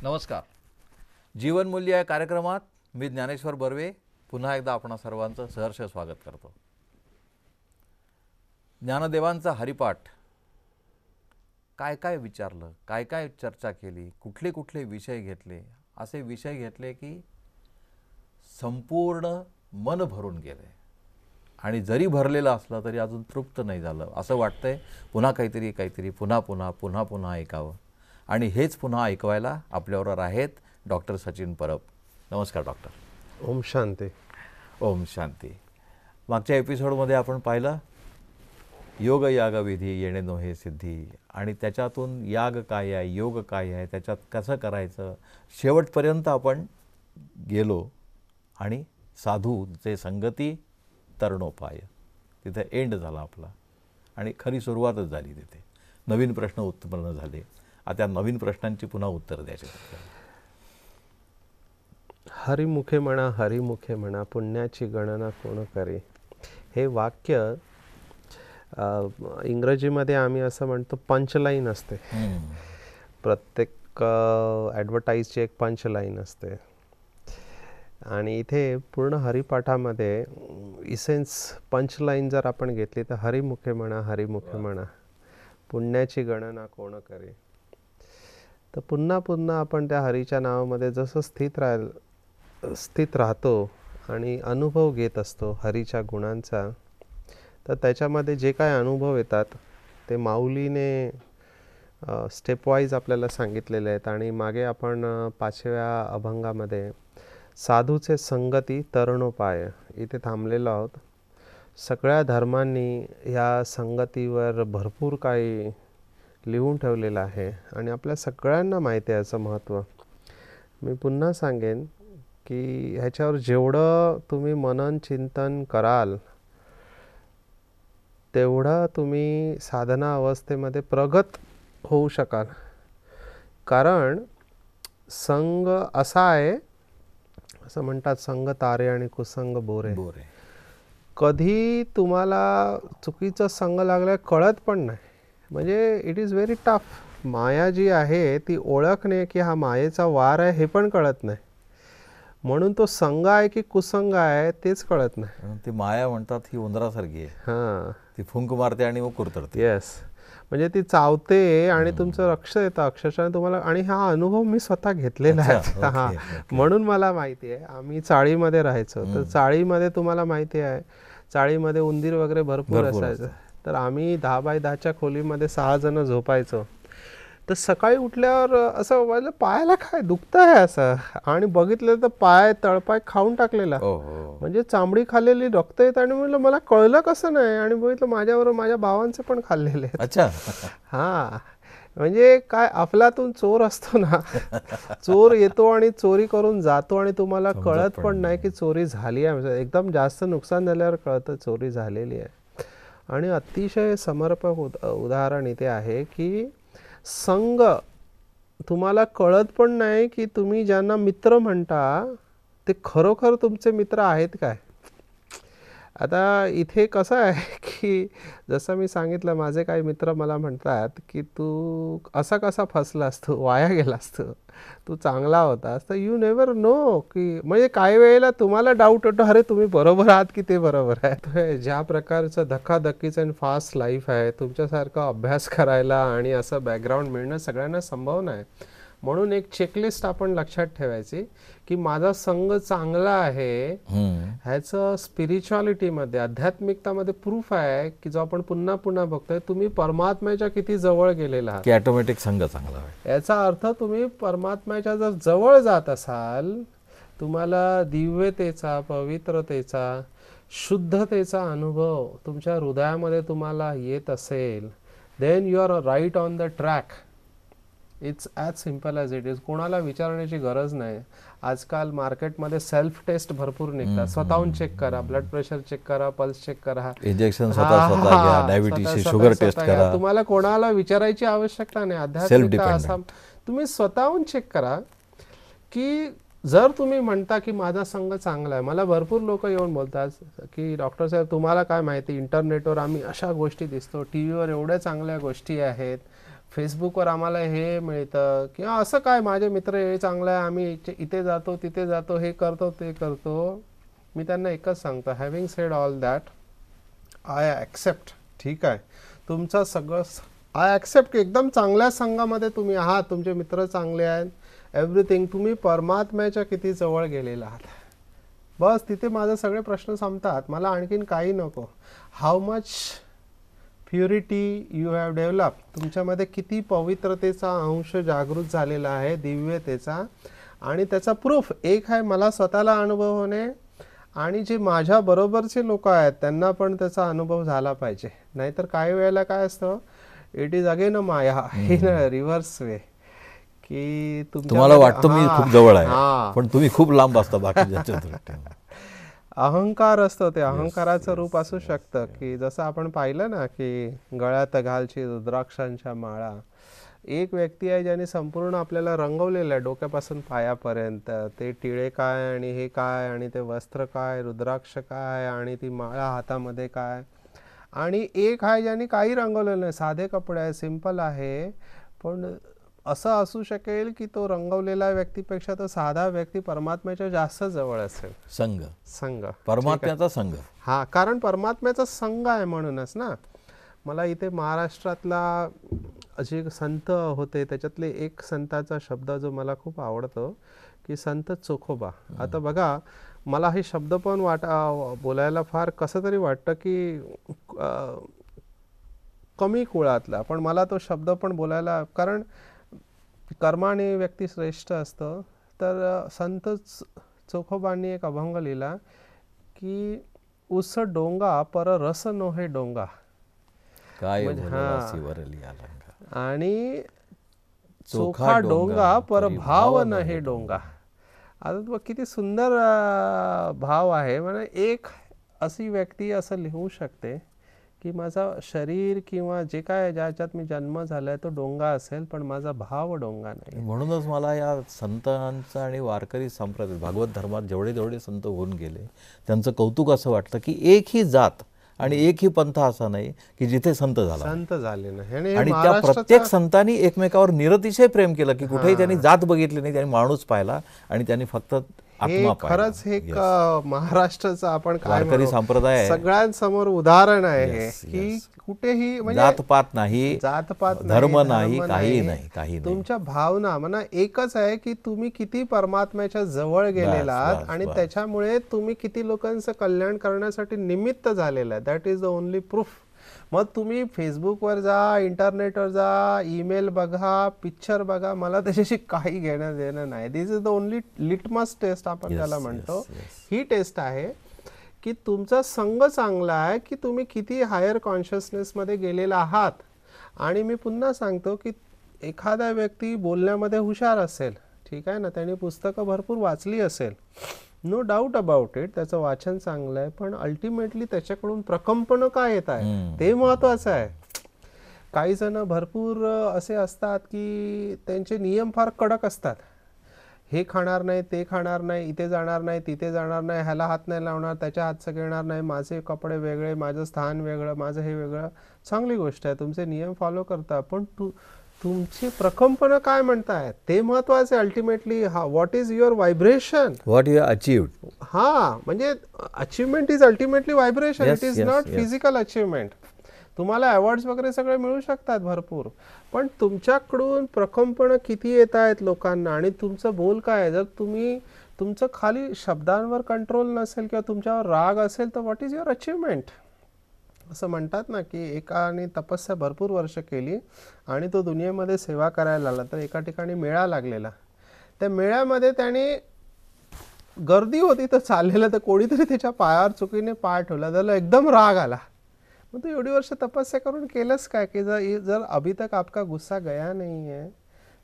नमस्कार. जीवनमूल्य या कार्यक्रमात मी ज्ञानेश्वर बर्वे पुन्हा एकदा आपणा सर्वांचं सहर्ष स्वागत करतो. ज्ञानदेवांचा हरिपाठ काय काय विचारलं, काय काय चर्चा केली, कुठले कुठले विषय घेतले, असे विषय घेतले की संपूर्ण मन भरून गेले आणि जरी भरलेलं असलं तरी अजून तृप्त नाही झालं. असं वाटतंय पुन्हा काहीतरी पुन्हा पुन्हा पुन्हा पुन्हा ऐकावं. आणि हेच पुन्हा ऐकवायला आपल्याबरोबर आहेत डॉक्टर सचिन परब. नमस्कार डॉक्टर. ओम शांती. ओम शांती. मागच्या एपिसोडमध्ये आपण पाहिलं योग यागविधी येणे नोहे सिद्धी, आणि त्याच्यातून याग काय आहे, योग काय आहे, त्याच्यात कसं करायचं, शेवटपर्यंत आपण गेलो. आणि साधूचे संगती तरणोपाय, तिथे एंड झाला आपला आणि खरी सुरुवातच झाली. तिथे नवीन प्रश्न उत्पन्न झाले. आता नवीन प्रश्नांची पुन्हा उत्तर द्यायची. हरिमुखे म्हणा पुण्याची गणना कोण करे. हे वाक्य इंग्रजीमध्ये आम्ही असं म्हणतो पंचलाईन असते. प्रत्येक ॲडव्हर्टाईजची एक पंचलाईन असते. आणि इथे पूर्ण हरिपाठामध्ये इसेन्स पंचलाईन जर आपण घेतली तर हरिमुखे म्हणा पुण्याची गणना कोण करे. तर पुन्हा पुन्हा आपण त्या हरीच्या नावामध्ये जसं स्थित राहतो आणि अनुभव घेत असतो हरीच्या गुणांचा, तर त्याच्यामध्ये जे काय अनुभव येतात ते माऊलीने स्टेपवाईज आपल्याला सांगितलेले आहेत. आणि मागे आपण 5व्या अभंगामध्ये साधूचे संगती तरणोपाय इथे थांबलेलो आहोत. सगळ्या धर्मांनी ह्या संगतीवर भरपूर काही लिहून ठेवलेलं आहे आणि आपल्या सगळ्यांना माहिती आहे याचं महत्त्व. मी पुन्हा सांगेन की ह्याच्यावर जेवढं तुम्ही मनन चिंतन कराल तेवढं तुम्ही साधना अवस्थेमध्ये प्रगत होऊ शकाल. कारण संग असा आहे, असं म्हणतात संग तारे आणि कुसंग बोरे. कधी तुम्हाला चुकीचं संग लागलं कळत पण नाही. म्हणजे इट इज व्हेरी टफ. माया जी आहे ती ओळखणे की हा मायेचा वार आहे हे पण कळत नाही. म्हणून तो संग आहे की कुसंग आहे तेच कळत नाही. ती माया म्हणतात ही उंदरासारखी आहे. हां, ती फुंक मारते आणि मग कुरतडते. येस. म्हणजे ती चावते आणि तुमचं रक्ष येतं अक्षरशः तुम्हाला. आणि हा अनुभव मी स्वतः घेतलेला आहे. हां, म्हणून मला माहिती आहे. आम्ही चाळीमध्ये राहायचो, तर चाळीमध्ये तुम्हाला माहिती आहे चाळीमध्ये उंदीर वगैरे भरपूर असायचं. तर आम्ही 10 बाय 10च्या खोलीमध्ये 6 जण झोपायचो. तर सकाळी उठल्यावर असं वाटलं पायाला काय दुखतं आहे असं, आणि बघितलं तर तळपाय खाऊन टाकलेला. म्हणजे चामडी खाल्लेली, रक्त येत. आणि म्हटलं मला कळलं कसं नाही. आणि बघितलं माझ्याबरोबर माझ्या भावांचे पण खाल्लेले. अच्छा. हां, म्हणजे काय अफलातून चोर असतो ना, चोर येतो आणि चोरी करून जातो आणि तुम्हाला कळत पण नाही की चोरी झाली आहे. एकदम जास्त नुकसान झाल्यावर कळतं चोरी झालेली आहे. आणि अतिशय समर्पक उदाहरण इथे आहे की संग तुम्हाला कळत पण नाही की तुम्ही ज्यांना मित्र म्हणता ते खरोखर तुमचे मित्र आहेत काय. आता इथे कसं आहे की जसं मी सांगितलं, माझे काही मित्र मला म्हणतात की तू असा कसा फसलास, तू वाया गेलास, तू चांगला होतास. तर यू नेवर नो की म्हणजे काही वेळेला तुम्हाला डाऊट होतो अरे तुम्ही बरोबर आहात की ते बरोबर आहे. ज्या प्रकारचं धक्काधक्कीचं आणि फास्ट लाईफ आहे, तुमच्यासारखा अभ्यास करायला आणि असं बॅकग्राऊंड मिळणं सगळ्यांना संभव नाही. म्हणून एक चेकलिस्ट आपण लक्षात ठेवायची की माझा संघ चांगला आहे. ह्याचं स्पिरिच्युअलिटीमध्ये, आध्यात्मिकतामध्ये प्रूफ आहे की जो आपण पुन्हा पुन्हा बघतोय, तुम्ही परमात्म्याच्या किती जवळ गेलेला आहात. की ऑटोमॅटिक संघ चांगला आहे. याचा अर्थ तुम्ही परमात्म्याच्या जर जवळ जात असाल, तुम्हाला दिव्यतेचा, पवित्रतेचा, शुद्धतेचा अनुभव तुमच्या हृदयामध्ये तुम्हाला येत असेल, then you are right on the track. It's as simple as it is. कोणाला विचारण्याची गरज नाही. आजकाल मार्केटमध्ये सेल्फ टेस्ट भरपूर निघतात. स्वतःहून चेक करा, ब्लड प्रेशर चेक करा, पल्स चेक करा, इंजेक्शन स्वतः घ्या, डायबिटीज शुगर टेस्ट करा. तुम्हाला कोणाला विचारायची आवश्यकता नाही. आध्यात्मिकता असा तुम्ही स्वतःहून चेक करा की जर तुम्ही म्हणता की माझा संघ चांगला आहे. मला भरपूर लोक येऊन बोलतात की डॉक्टर साहेब तुम्हाला काय माहिती, इंटरनेटवर आम्ही अशा गोष्टी दिसतो, टी व्हीवर एवढ्या चांगल्या गोष्टी आहेत, फेसबुकवर आम्हाला हे मिळतं किंवा असं काय माझे मित्र हे चांगलं आहे, आम्ही इथे जातो तिथे जातो, हे करतो ते करतो. मी त्यांना एकच सांगतो, having sed all that, I accept. ठीक आहे, तुमचं सगळं आय ॲक्सेप्ट की एकदम चांगल्या संघामध्ये तुम्ही आहात, तुमचे मित्र चांगले आहेत, एव्हरीथिंग. तुम्ही परमात्म्याच्या किती जवळ गेलेला आहात, बस तिथे माझे सगळे प्रश्न संपतात. मला आणखीन काही नको. How much purity you have develop, तुमच्यामध्ये किती पवित्रतेचा अंश जागृत झालेला आहे, दिव्यतेचा. आणि त्याचा प्रूफ एक आहे, मला स्वतःला अनुभव होणे आणि जे माझ्या बरोबरचे लोक आहेत त्यांना पण त्याचा अनुभव झाला पाहिजे. नाहीतर काही वेळेला काय असतं, इट इज अगेन अ माया इन रिव्हर्स वे, की तुम्हाला वाटतं मी खूप जवळ आहे पण तुम्ही खूप लांब असता बाकीच्या दृष्टीने. अहंकार असतो, ते अहंकाराचं रूप असू शकतं. की जसं आपण पाहिलं ना की गळ्यात घालची रुद्राक्षांच्या माळा, एक व्यक्ती आहे ज्याने संपूर्ण आपल्याला रंगवलेलं आहे डोक्यापासून पायापर्यंत. ते टिळे काय आणि हे काय आणि ते वस्त्र काय, रुद्राक्ष काय आणि ती माळा हातामध्ये काय. आणि एक आहे ज्याने काही रंगवलेलं नाही, साधे कपडे आहे, सिंपल आहे. पण असं असू शकेल की तो रंगवलेला व्यक्तीपेक्षा तो साधा व्यक्ती परमात्म्याच्या जास्त जवळ असेल. संघ परमात्म्याचा संघ. हा, कारण परमात्म्याचा संघ आहे म्हणूनच ना. मला इथे महाराष्ट्रातला जे संत होते त्याच्यातले एक संताचा शब्द जो मला खूप आवडतो की संत चोखोबा. आता बघा, मला हे शब्द पण बोलायला फार कसं तरी वाटतं की कमी कुळातला, पण मला तो शब्द पण बोलायला, कारण कर्माने व्यक्ती श्रेष्ठ असतं. तर संत चोखोबांनी एक अभंग लिहिला की उस डोंगा पर रस नोहे डोंगा, आणि चोखा डोंगा पर भाव नहे डोंगा. आता किती सुंदर भाव आहे. म्हणजे एक अशी व्यक्ती असं लिहू शकते की माझा शरीर किंवा जे काय ज्याच्यात मी जन्म झालाय तो डोंगा असेल, पण माझा भाव डोंगा नाही. म्हणूनच मला या संतांचं आणि वारकरी संप्रदाय भागवत धर्मात जेवढे जेवढे संत होऊन गेले त्यांचं कौतुक असं वाटतं की एकही जात आणि एकही पंथ असा नाही की जिथे संत झाले नाही. आणि त्या प्रत्येक संतांनी एकमेकावर निरतिशय प्रेम केलं की कुठेही त्यांनी जात बघितली नाही, त्यांनी माणूस पाहिला आणि त्यांनी फक्त आत्मा पाहिला. खरंच हे महाराष्ट्राचं आपण वारकरी संप्रदाय सगळ्यांसमोर उदाहरण आहे की कुठेही म्हणजे जातपात नाही, धर्म नाही, काही नाही. तुमच्या भावना म्हणा एकच आहे की तुम्ही किती परमात्म्याच्या जवळ गेलेला आहात आणि त्याच्यामुळे तुम्ही किती लोकांचं कल्याण करण्यासाठी निमित्त झालेला आहे. That is the only proof. मग तुम्ही फेसबुकवर जा, इंटरनेटवर जा, ईमेल बघा, पिक्चर बघा, मला त्याच्याशी काही घेणं देणं नाही. This is the only litmus test आपण त्याला म्हणतो. ही टेस्ट आहे की तुमचा संघ चांगला आहे की तुम्ही किती हायर कॉन्शियसनेसमध्ये गेलेला आहात. आणि मी पुन्हा सांगतो की एखादा व्यक्ती बोलण्यामध्ये हुशार असेल, ठीक आहे ना, त्याने पुस्तकं भरपूर वाचली असेल, नो डाऊट अबाउट इट, त्याचं वाचन चांगलं आहे, पण अल्टिमेटली त्याच्याकडून प्रकंपन काय येत आहे ते महत्त्वाचं आहे. काही जण भरपूर असे असतात की त्यांचे नियम फार कडक असतात. हे खाणार नाही, ते खाणार नाही, इथे जाणार नाही, तिथे जाणार नाही, ह्याला हात नाही लावणार, त्याच्या हातचं घेणार नाही, माझे कपडे वेगळे, माझं स्थान वेगळं, माझं हे वेगळं. चांगली गोष्ट आहे, तुमचे नियम फॉलो करता, पण तुमची प्रकंपन काय म्हणताय ते महत्वाचे. Ultimately what is your vibration, what you achieved. म्हणजे achievement is ultimately vibration, it is not physical achievement. तुम्हाला अवॉर्ड्स वगैरे सगळे मिळू शकतात भरपूर, पण तुमच्याकडून प्रकंपन किती येत आहेत लोकांना आणि तुमचं बोल काय आहे. जर तुम्ही तुमचं खाली शब्दांवर कंट्रोल नसेल किंवा तुमच्यावर राग असेल तर व्हॉट इज युअर अचीवमेंट. असं म्हणतात ना की एकाने तपस्या भरपूर वर्ष केली आणि तो दुनियेमध्ये सेवा करायला लागला. तर एका ठिकाणी मेळा लागलेला, त्या मेळ्यामध्ये त्याने गर्दी होती तर चाललेलं, तर कोणीतरी त्याच्या पायावर चुकीने पाय ठेवला, त्याला एकदम राग आला. मग तू एवढी वर्ष तपस्या करून केलंस काय की जर अभी तक आपका गुस्सा गया नहीं है.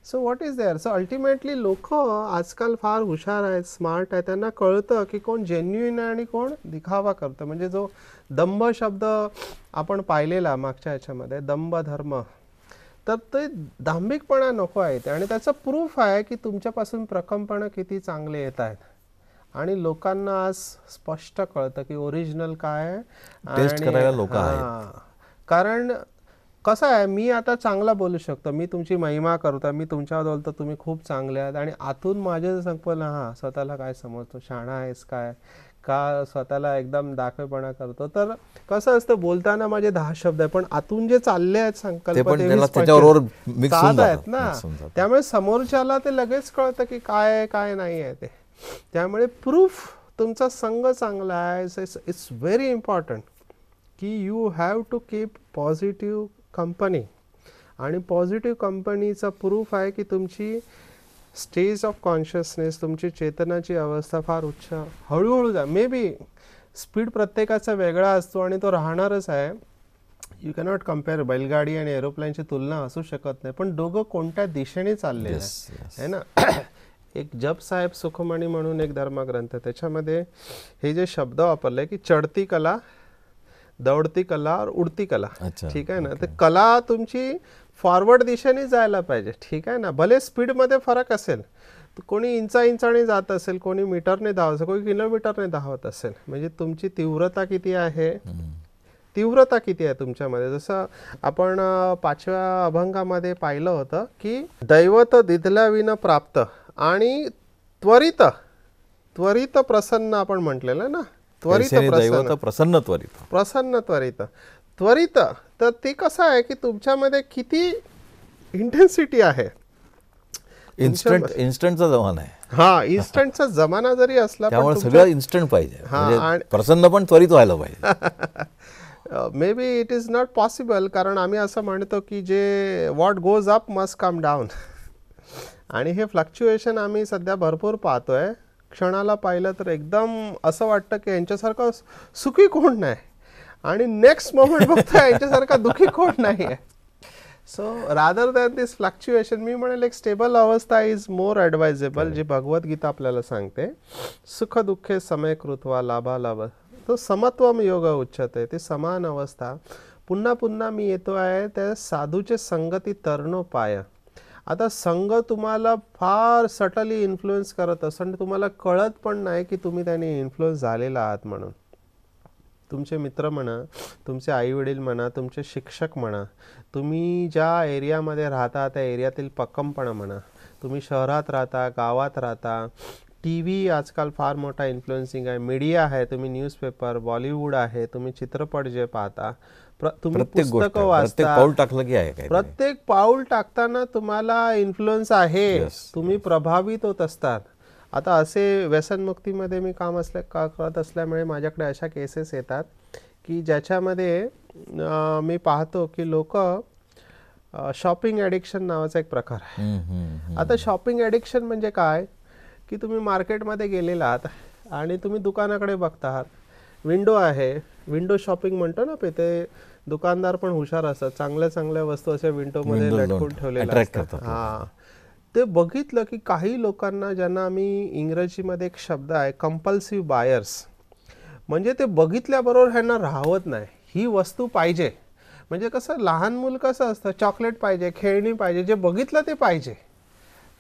So what is there. So ultimately लोक आजकाल फार हुशार आहेत, स्मार्ट आहेत, त्यांना कळतं की कोण जेन्युइन आहे आणि कोण दिखावा करतं. म्हणजे जो दंभ शब्द आपण पाहिलेला मागच्या ह्याच्यामध्ये, दंभ धर्म, तर ते दांभिकपणा नको आहे ते. आणि त्याचं प्रूफ आहे की तुमच्यापासून प्रकंपणं किती चांगले येत आहेत आणि लोकांना आज स्पष्ट कळतं की ओरिजिनल काय आहे. टेस्ट करायला लोक आहेत. कारण कसं आहे, मी आता चांगला बोलू शकतो, मी तुमची महिमा करतो, मी तुमच्यावर बोलतो तुम्ही खूप चांगले आहात, आणि आतून माझे संकल्पन हा स्वतःला काय समजतो, शहाणा आहेस काय, का स्वतःला एकदम दाखवेपणा करतो. तर कसं असतं, बोलताना माझे 10 शब्द आहे, पण आतून जे चालले आहेत संकल्प त्याच्याबरोबर मिक्स होऊन आहेत ना, जातात. त्यामुळे समोरच्याला ते लगेच कळतं की काय आहे काय नाही आहे ते. त्यामुळे प्रूफ तुमचा संघ चांगला आहे, इट्स व्हेरी इम्पॉर्टंट की you have to keep positive company. आणि पॉझिटिव्ह कंपनीचा प्रूफ आहे की तुमची स्टेज ऑफ कॉन्शियसनेस, तुमची चेतनाची अवस्था फार उच्च हळूहळू जा. मे बी स्पीड प्रत्येकाचा वेगळा असतो आणि तो राहणारच आहे. यू कॅनॉट कम्पेअर, बैलगाडी आणि एरोप्लेनची तुलना असू शकत नाही, पण दोघं कोणत्या दिशेने चालले आहे ना. एक जप साहेब सुखमणी म्हणून एक धर्मग्रंथ, त्याच्यामध्ये हे जे शब्द वापरले की चढती कला, दौडती कला और उडती कला. ठीक आहे ना. तर कला तुमची फॉरवर्ड दिशेने जायला पाहिजे. ठीक आहे ना. भले स्पीडमध्ये फरक असेल, कोणी इंचाने जात असेल, कोणी मीटरने धावत असेल, कोणी किलोमीटरने धावत असेल, म्हणजे तुमची तीव्रता किती आहे, तीव्रता किती आहे तुमच्यामध्ये. जसं आपण 5व्या अभंगामध्ये पाहिलं होतं की दैवत दिधल्याविन प्राप्त आणि त्वरित त्वरित प्रसन्न आपण म्हटलेलं ना, त्वरित प्रसन्न त्वरित. तर ते कसं आहे की तुमच्यामध्ये किती इंटेन्सिटी आहे. इन्स्टंटचा जमाना आहे. हा, इन्स्टंटचा जमाना जरी असला, त्यामुळे सगळं इन्स्टंट पाहिजे, म्हणजे प्रसन्न पण त्वरित व्हायला पाहिजे. May be it is not possible, कारण आम्ही असं म्हणतो की जे what goes up must come down. आणि हे फ्लक्च्युएशन आम्ही सध्या भरपूर पाहतोय. क्षणाला पाहिलं तर एकदम असं वाटतं की यांच्यासारखं सुखी कोण नाही, आणि नेक्स्ट मोमेंट बघतो यांच्यासारखा दुःखी कोण नाही आहे. सो रादर दॅन दिस फ्लक्च्युएशन, मी म्हणेल एक स्टेबल अवस्था इज मोर ॲडवायजेबल, जी भगवद्गीता आपल्याला सांगते. सुख दुःखे समय कृत्वा लाभालाभ, तो समत्वम योग उच्चते, ती समान अवस्था. पुन्हा पुन्हा मी येतो आहे त्या साधूचे संगती तरणो पाय. आता संघ तुम्हाला फार सटली इन्फ्लुएन्स करत असतो आणि तुम्हाला कळत पण नाही की तुम्ही त्याने इन्फ्लुएन्स झालेला आहात म्हणून. तुमचे मित्र म्हणा, तुमचे आईवडील म्हणा, तुमचे शिक्षक म्हणा, तुम्ही ज्या एरियामध्ये राहता त्या एरियातील पक्कमपणा म्हणा, तुम्ही शहरात राहता, गावात राहता, टी व्ही आजकाल फार मोठा इन्फ्लुएन्सिंग आहे, मीडिया आहे, तुम्ही न्यूजपेपर, बॉलिवूड आहे, तुम्ही चित्रपट जे पाहता, तुम्ही पुस्तकं वाचता, प्रत्येक पाऊल टाकताना तुम्हाला इन्फ्लुएन्स आहे, तुम्ही प्रभावित होत असतात. आता असे व्यसनमुक्तीमध्ये मी काम करत असल्यामुळे माझ्याकडे अशा केसेस येतात की ज्याच्यामध्ये मी पाहतो की लोक शॉपिंग ॲडिक्शन नावाचा एक प्रकार आहे. आता शॉपिंग ॲडिक्शन म्हणजे काय की तुम्ही मार्केटमध्ये गेलेला आहात आणि तुम्ही दुकानाकडे बघता आहात, विंडो आहे, विंडो शॉपिंग म्हणतो ना, ते दुकानदार पण हुशार असतात, चांगल्या चांगल्या वस्तू अशा विंडोमध्ये लटकून ठेवलेल्या असतात. हां, ते बघितलं की काही लोकांना, ज्यांना आम्ही इंग्रजीमध्ये एक शब्द आहे कंपल्सिव्ह बायर्स, म्हणजे ते बघितल्याबरोबर ह्यांना राहवत नाही, ही वस्तू पाहिजे. म्हणजे कसं, लहान मूल कसं असतं, चॉकलेट पाहिजे, खेळणी पाहिजे, जे बघितलं ते पाहिजे.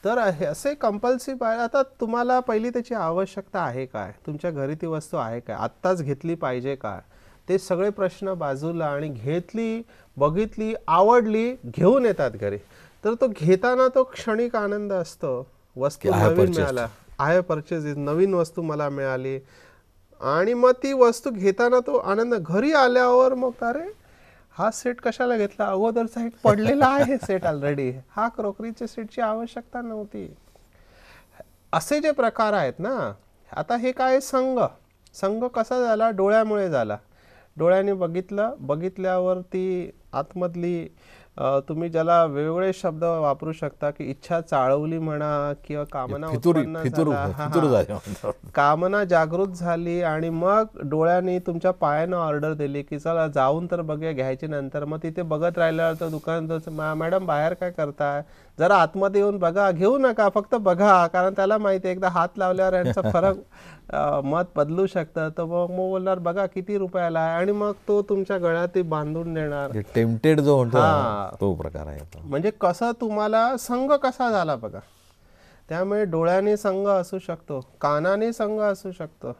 तर असे कंपल्सिव्ह बायर. आता तुम्हाला पहिली त्याची आवश्यकता आहे काय, तुमच्या घरी ती वस्तू आहे काय, आत्ताच घेतली पाहिजे काय, ते सगळे प्रश्न बाजूला, आणि घेतली, बघितली, आवडली, घेऊन येतात घरी. तर तो घेताना तो क्षणिक आनंद असतो, वस्तू नवीन मिळाला, आहे परचेज, नवीन वस्तू मला मिळाली, आणि मग ती वस्तू घेताना तो आनंद. घरी आल्यावर मग अरे हा सेट कशाला घेतला, अगोदरचा एक पडलेला आहे सेट ऑलरेडी, हा क्रॉकरीच्या सेटची आवश्यकता नव्हती. असे जे प्रकार आहेत ना. आता हे काय, संघ कसा झाला, डोळ्यामुळे झाला. डोळ्याने बघितल्यावर ती आतमधली, तुम्ही ज्याला वेगवेगळे शब्द वापरू शकता की इच्छा चाळवली म्हणा, किंवा कामना उत्पन्न झाला, कामना जागृत झाली, आणि मग डोळ्याने तुमच्या पायानं ऑर्डर दिली की चला जाऊन तर बघूया, घ्यायची नंतर. मग तिथे बघत राहिल्यावर तर दुकानदार, मॅडम बाहेर काय करताय, जरा आतमध्ये येऊन बघा, घेऊ नका, फक्त बघा, कारण त्याला माहिती आहे एकदा हात लावल्यावर यांचा फरक मत बदलू शकतं. तर मग बोलणार बघा किती रुपयाला आहे, आणि मग तो तुमच्या गळ्यात बांधून देणार. टेम्पटेड जो म्हणतो तो प्रकार आहे. म्हणजे कसं तुम्हाला संघ कसा झाला बघा. त्यामुळे डोळ्याने संघ असू शकतो, कानाने संघ असू शकतो.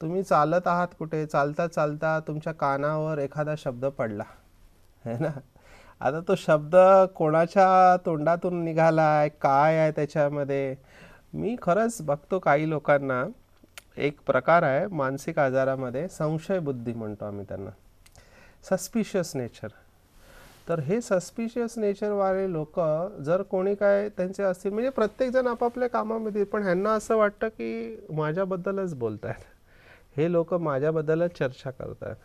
तुम्ही चालत आहात कुठे, चालता चालता तुमच्या कानावर एखादा शब्द पडला है ना. आता तो शब्द कोणाच्या तोंडातून निघालाय, काय आहे त्याच्यामध्ये, मी खरंच बघतो काही लोकांना एक प्रकार आहे मानसिक आजारामध्ये, संशय बुद्धी म्हणतो आम्ही त्यांना, सस्पिशियस नेचर. तर हे सस्पिशियस नेचरवाले लोक जर कोणी काय त्यांचे असतील, म्हणजे प्रत्येकजण आपापल्या कामामध्ये, पण ह्यांना असं वाटतं की माझ्याबद्दलच बोलत आहेत, हे लोक माझ्याबद्दलच चर्चा करत आहेत.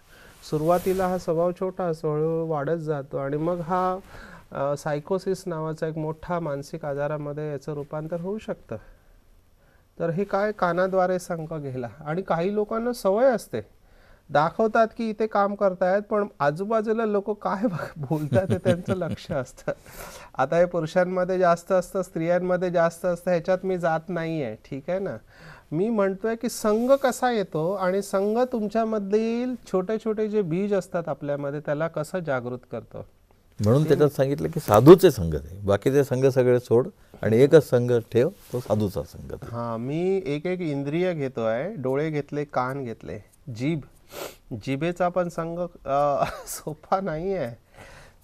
सुरुवातीला हा स्वभाव छोटा असतो, हळूहळू वाढत जातो आणि मग हा सायकोसिस नावाचा एक मोठा मानसिक आजारामध्ये याचं रूपांतर होऊ शकतं. तर हे काय कानाद्वारे संघ गेला. आणि काही लोकांना सवय असते, दाखवतात की इथे काम करतायत, पण आजूबाजूला लोक काय बोलतात ते त्यांचं लक्ष असतं. आता हे पुरुषांमध्ये जास्त असतं, स्त्रियांमध्ये जास्त असतं, ह्याच्यात मी जात नाही आहे, ठीक आहे ना. मी म्हणतोय की संघ कसा येतो आणि संघ तुमच्यामधील छोटे छोटे जे बीज असतात आपल्यामध्ये त्याला कसं जागृत करतो. म्हणून त्याच्यात सांगितलं की साधूचे संघ दे, बाकीचे संघ सगळे सोड आणि एकच संघ ठेव, तो साधूचा संघ. हां, मी एक एक इंद्रिय घेतोय, डोळे घेतले, कान घेतले, जीभ, जिभेचा पण संघ सोपा नाही आहे.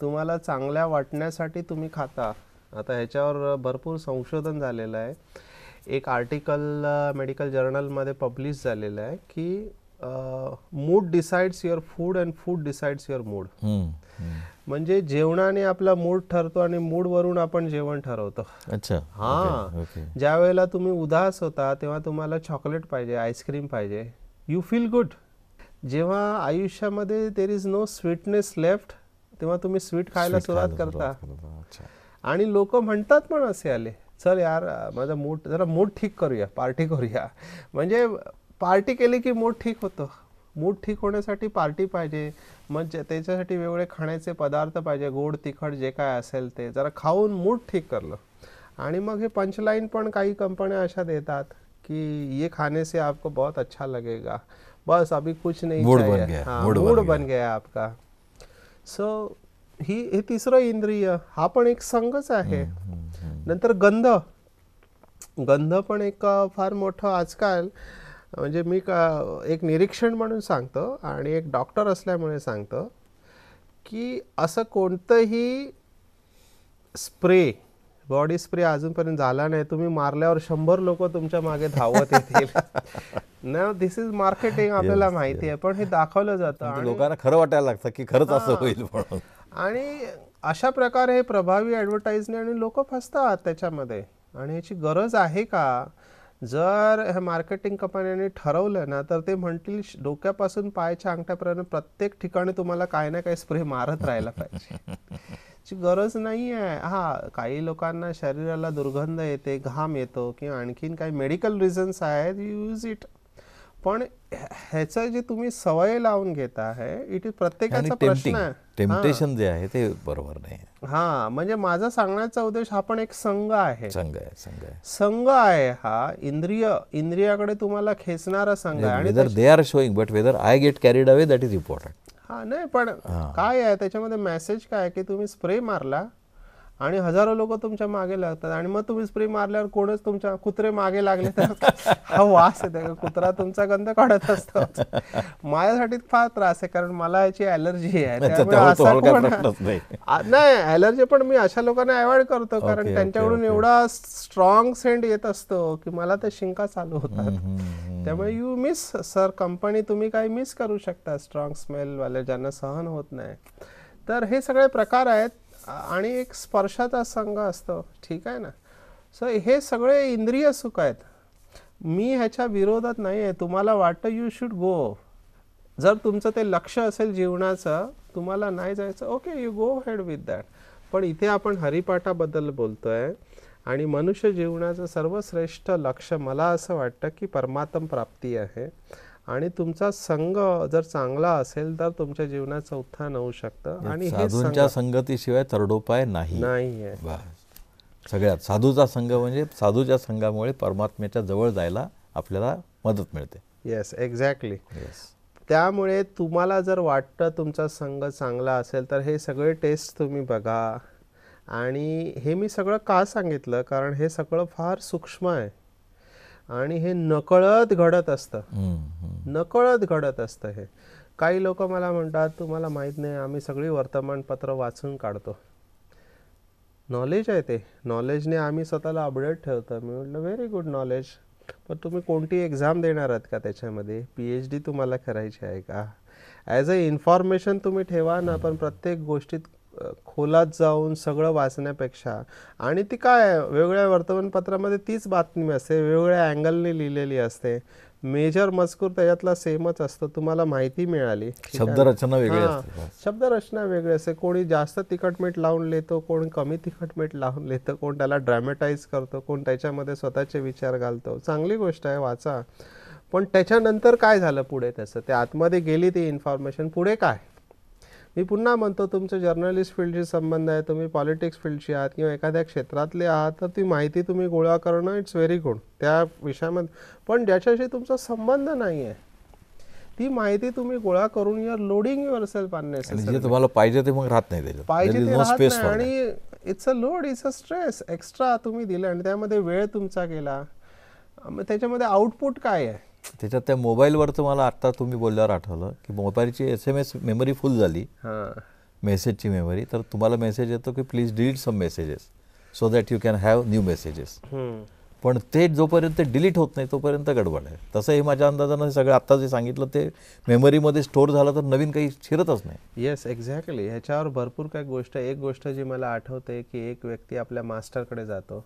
तुम्हाला चांगल्या वाटण्यासाठी तुम्ही खाता. आता ह्याच्यावर भरपूर संशोधन झालेलं आहे. एक आर्टिकल मेडिकल जर्नलमध्ये पब्लिश झालेलं आहे की mood decides your food and food decides your mood. म्हणजे जेवणाने आपला मूड ठरतो आणि मूडवरून आपण जेवण ठरवतो. अच्छा. हां, ज्या वेळेला तुम्ही उदास होता तेव्हा तुम्हाला चॉकलेट पाहिजे, आईस्क्रीम पाहिजे, यू फील गुड. जेव्हा आयुष्यामध्ये there is no sweetness left तेव्हा तुम्ही स्वीट खायला सुरुवात करता. आणि लोक म्हणतात पण असे आले, चल यार माझा मूड, जरा मूड ठीक करूया, पार्टी करूया. म्हणजे पार्टी केली की मूड ठीक होतो. मूड ठीक होण्यासाठी पार्टी पाहिजे, मग त्याच्यासाठी वेगवेगळे खाण्याचे पदार्थ पाहिजे, गोड तिखट जे काय असेल ते जरा खाऊन मूड ठीक करलं. आणि मग हे पंचलाईन पण काही कंपन्या अशा देतात की ये खाने से आपको बहुत अच्छा लगेगा, बस अभी कुछ नहीं चाहिए, मूड बन गया आपका. सो हे तिसरं इंद्रिय, हा पण एक संघच आहे. नंतर गंध, गंध पण एक फार मोठं आजकाल, म्हणजे मी एक निरीक्षण म्हणून सांगतो आणि एक डॉक्टर असल्यामुळे सांगतो की असं कोणतंही स्प्रे, बॉडी स्प्रे अजूनपर्यंत झाला नाही, तुम्ही मारल्यावर 100 लोक तुमच्या मागे धावत येतील ना. दिस इज मार्केटिंग, आपल्याला माहिती आहे, पण हे दाखवलं जातं आणि लोकांना खरं वाटायला लागतं की खरंच असं होईल म्हणून. आणि अशा प्रकारे हे प्रभावी ॲडव्हर्टाईजने आणि लोक फसतात त्याच्यामध्ये. आणि याची गरज आहे का? जर हे मार्केटिंग कंपन्यांनी ठरवलं ना तर ते म्हणतील डोक्यापासून पायाच्या अंगठ्यापर्यंत प्रत्येक ठिकाणी तुम्हाला काही ना काही स्प्रे मारत राहायला पाहिजे. ची गरज नाही आहे. हां, काही लोकांना शरीराला दुर्गंध येते, घाम येतो किंवा आणखीन काही मेडिकल रिझन्स आहेत, यूज इट. पण ह्याचं जे तुम्ही सवय लावून घेता आहे, इट इज प्रत्येकाचा प्रश्न आहे. टेम्पटेशन जे आहे ते बरोबर नाही. हां, म्हणजे माझा सांगण्याचा उद्देश हा पण एक संघ आहे. संघ आहे हा इंद्रियाकडे तुम्हाला खेचणारा संघ आहे. आणि whether they are showing, but whether I get carried away, that is important. हां, नाही पण काय आहे त्याच्यामध्ये मेसेज काय की तुम्ही स्प्रे मारला आणि हजारो लोक तुमच्या मागे लागतात आणि मग तुम्ही स्प्रे मारल्यावर कोणच तुमच्या कुत्रे मागे लागले तर हा वास येते, कुत्रा तुमचा गंध काढत असतो. माझ्यासाठी फार त्रास आहे, कारण मला याची ॲलर्जी आहे. नाही ॲलर्जी, पण मी अशा लोकांना अवॉइड करतो कारण त्यांच्याकडून एवढा स्ट्रॉंग सेंट येत असतो की मला ते शिंका चालू होतात. त्यामुळे यू मिस सर, कंपनी तुम्ही काही मिस करू शकता स्ट्रॉंग स्मेलवाले ज्यांना सहन होत नाही. तर हे सगळे प्रकार आहेत. आणि एक स्पर्शाचा संघ असतो, ठीक आहे ना. सो हे सगळे इंद्रिय सुख आहेत. मी ह्याच्या विरोधात नाही आहे. तुम्हाला वाटतं यू शुड गो, जर तुमचं ते लक्ष असेल जीवनाचं, तुम्हाला नाही जायचं, okay, you go head with that. पण इथे आपण हरिपाठाबद्दल बोलतोय आणि मनुष्य जीवनाचं सर्वश्रेष्ठ लक्ष मला असं वाटतं की परमात्म प्राप्ती आहे. आणि तुमचा संघ जर चांगला असेल तर तुमच्या जीवनाचं उत्थान होऊ शकतं. आणि साधूंच्या संगतीशिवाय तरडोपाय नाही. सगळ्यात साधूचा संघ, म्हणजे साधूच्या संघामुळे परमात्म्याच्या जवळ जायला आपल्याला मदत मिळते. Yes, exactly. त्यामुळे तुम्हाला जर वाटतं तुमचा संघ चांगला असेल तर हे सगळे टेस्ट तुम्ही बघा. आणि हे मी सगळं का सांगितलं, कारण हे सगळं फार सूक्ष्म आहे आणि हे नकळत घडत असतं. नकळत घडत असतं हे. काही लोक मला म्हणतात तुम्हाला माहीत नाही आम्ही सगळी वर्तमानपत्र वाचून काढतो. नॉलेज आहे ते, नॉलेजने आम्ही स्वतःला अपडेट ठेवतो. मी म्हटलं व्हेरी गुड नॉलेज, पण तुम्ही कोणती एक्झाम देणार आहात का त्याच्यामध्ये? PhD तुम्हाला करायची आहे का? ॲज अ इन्फॉर्मेशन तुम्ही ठेवा ना, पण प्रत्येक गोष्टीत खोलात जाऊन सगळं वाचण्यापेक्षा. आणि ती काय वेगवेगळ्या वर्तमानपत्रामध्ये तीच बातमी असते, वेगवेगळ्या अँगलने लिहिलेली असते, मेजर मजकूर त्याच्यातला सेमच असतो, तुम्हाला माहिती मिळाली. शब्दरचना वेगळी असते. शब्दरचना वेगळी असते. कोणी जास्त तिखट मीठ लावून लिहितो, कोणी कमी तिखट मीठ लावून लिहितं, कोण त्याला ड्रॅमॅटाईज करतो, कोण त्याच्यामध्ये स्वतःचे विचार घालतो. चांगली गोष्ट आहे, वाचा. पण त्याच्यानंतर काय झालं पुढे? त्याचं ते आतमध्ये गेली ती इन्फॉर्मेशन, पुढे काय? मी पुन्हा म्हणतो तुमचं जर्नलिस्ट फील्डशी संबंध आहे, तुम्ही पॉलिटिक्स फील्डशी आहात किंवा एखाद्या क्षेत्रातले आहात, तर ती माहिती तुम्ही गोळा करणं इट्स व्हेरी गुड त्या विषयामध्ये. पण ज्याच्याशी तुमचा संबंध नाही आहे ती माहिती तुम्ही गोळा करून your loading your self unnecessary. जे तुम्हाला पाहिजे ते मग राहत नाही त्याच्यात, पाहिजे ते राहत नाही आणि it's a load, it's a stress extra तुम्ही दिलं आणि त्यामध्ये वेळ तुमचा गेला. मग त्याच्यामध्ये आउटपुट काय आहे? त्याच्यात त्या मोबाईलवर तुम्हाला आत्ता तुम्ही बोलल्यावर आठवलं की मोबाईलची SMS मेमरी फुल झाली, मेसेजची मेमरी, तर तुम्हाला मेसेज येतो की please delete some messages so that you can have new messages. पण ते जोपर्यंत डिलीट होत नाही तोपर्यंत गडबड आहे. तसं हे माझ्या अंदाजानं सगळं आत्ता जे सांगितलं ते मेमरीमध्ये स्टोअर झालं तर नवीन काही शिरतच नाही. Yes exactly. ह्याच्यावर भरपूर काही गोष्ट. एक गोष्ट जी मला आठवते की एक व्यक्ती आपल्या मास्टरकडे जातो,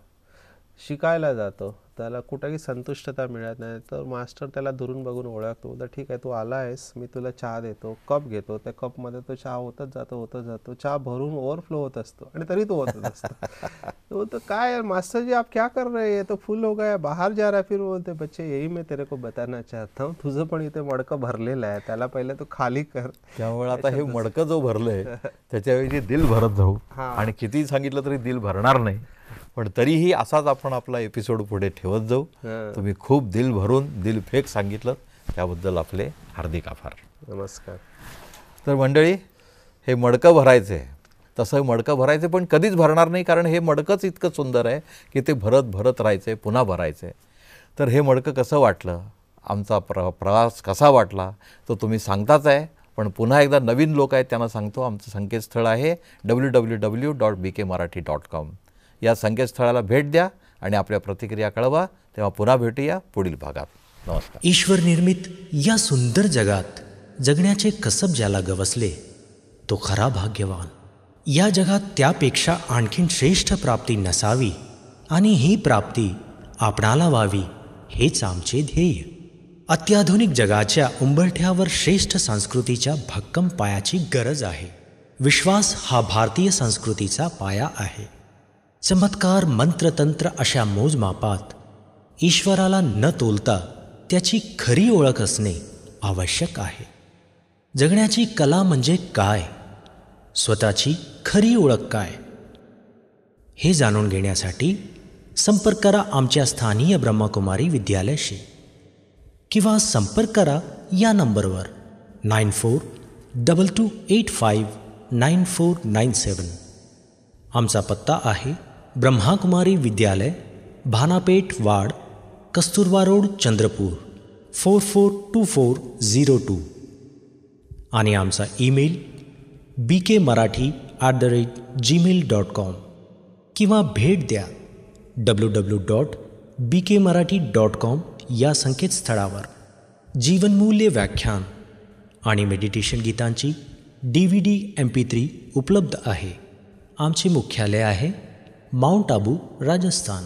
शिकायला जातो, त्याला कुठेही संतुष्टता मिळत नाही, तर मास्टर त्याला दुरून बघून ओळखतो, तर ठीक आहे तू आला आहेस, मी तुला चहा देतो. कप घेतो, त्या कपमध्ये तो चहा होतच जातो, चहा भरून ओव्हरफ्लो होत असतो आणि तरी तो होतच असतो. तो काय मास्टर जी आप क्या कर रहे हैं, तो फुल हो गया, बाहर जा रहा. फिर बोलते बच्चे यही मैं तेरे को बताना चाहता हूँ, तुझं पण इथे मडकं भरलेलं आहे, त्याला पहिले तू खाली कर. त्यामुळे आता हे मडकं जो भरलंय त्याच्याऐवजी दिल भरत जाऊ. आणि कितीही सांगितलं तरी दिल भरणार नाही, पण तरीही असाच आपण आपला एपिसोड पुढे ठेवत जाऊ. तुम्ही खूप दिल भरून दिल फेक सांगितलं, त्याबद्दल आपले हार्दिक आभार. नमस्कार. तर मंडळी, हे मडकं भरायचं आहे, तसं मडकं भरायचं पण कधीच भरणार नाही, कारण हे मडकंच इतकं सुंदर आहे की ते भरत भरत राहायचं आहे, पुन्हा भरायचं आहे. तर हे मडकं कसं वाटलं, आमचा प्रवास कसा वाटला तो तुम्ही सांगताच आहे, पण पुन्हा एकदा नवीन लोक आहेत त्यांना सांगतो, आमचं संकेतस्थळ आहे www.bkmarathi.com. या संकेतस्थळाला भेट द्या आणि आपल्या प्रतिक्रिया कळवा. तेव्हा पुन्हा भेटूया पुढील भागात. नमस्कार. ईश्वर निर्मित या सुंदर जगात जगण्याचे कसब ज्याला गवसले तो खरा भाग्यवान. या जगात त्यापेक्षा आणखीन श्रेष्ठ प्राप्ती नसावी आणि ही प्राप्ती आपणाला व्हावी हेच आमचे ध्येय. अत्याधुनिक जगाच्या उंबरठ्यावर श्रेष्ठ संस्कृतीच्या भक्कम पायाची गरज आहे. विश्वास हा भारतीय संस्कृतीचा पाया आहे. चमत्कार मंत्रतंत्र अशा मोजमापात ईश्वराला न तोलता त्याची खरी ओळख असणे आवश्यक आहे. जगण्याची कला म्हणजे काय, स्वतःची खरी ओळख काय, हे जाणून घेण्यासाठी संपर्क करा आमच्या स्थानीय ब्रह्मकुमारी विद्यालयाशी किंवा संपर्क करा या नंबरवर 9422859497. आमचा पत्ता आहे ब्रह्माकुमारी विद्यालय, भानापेठ वाड, कस्तुरबा रोड, चंद्रपूर 442402. आणि आमचा ईमेल bkmarathi@gmail.com किंवा भेट द्या www.bkmarathi.com या संकेतस्थळावर. जीवनमूल्य व्याख्यान आणि मेडिटेशन गीतांची DVD MP3 उपलब्ध आहे. आमचे मुख्यालय आहे माउंट आबू, राजस्थान.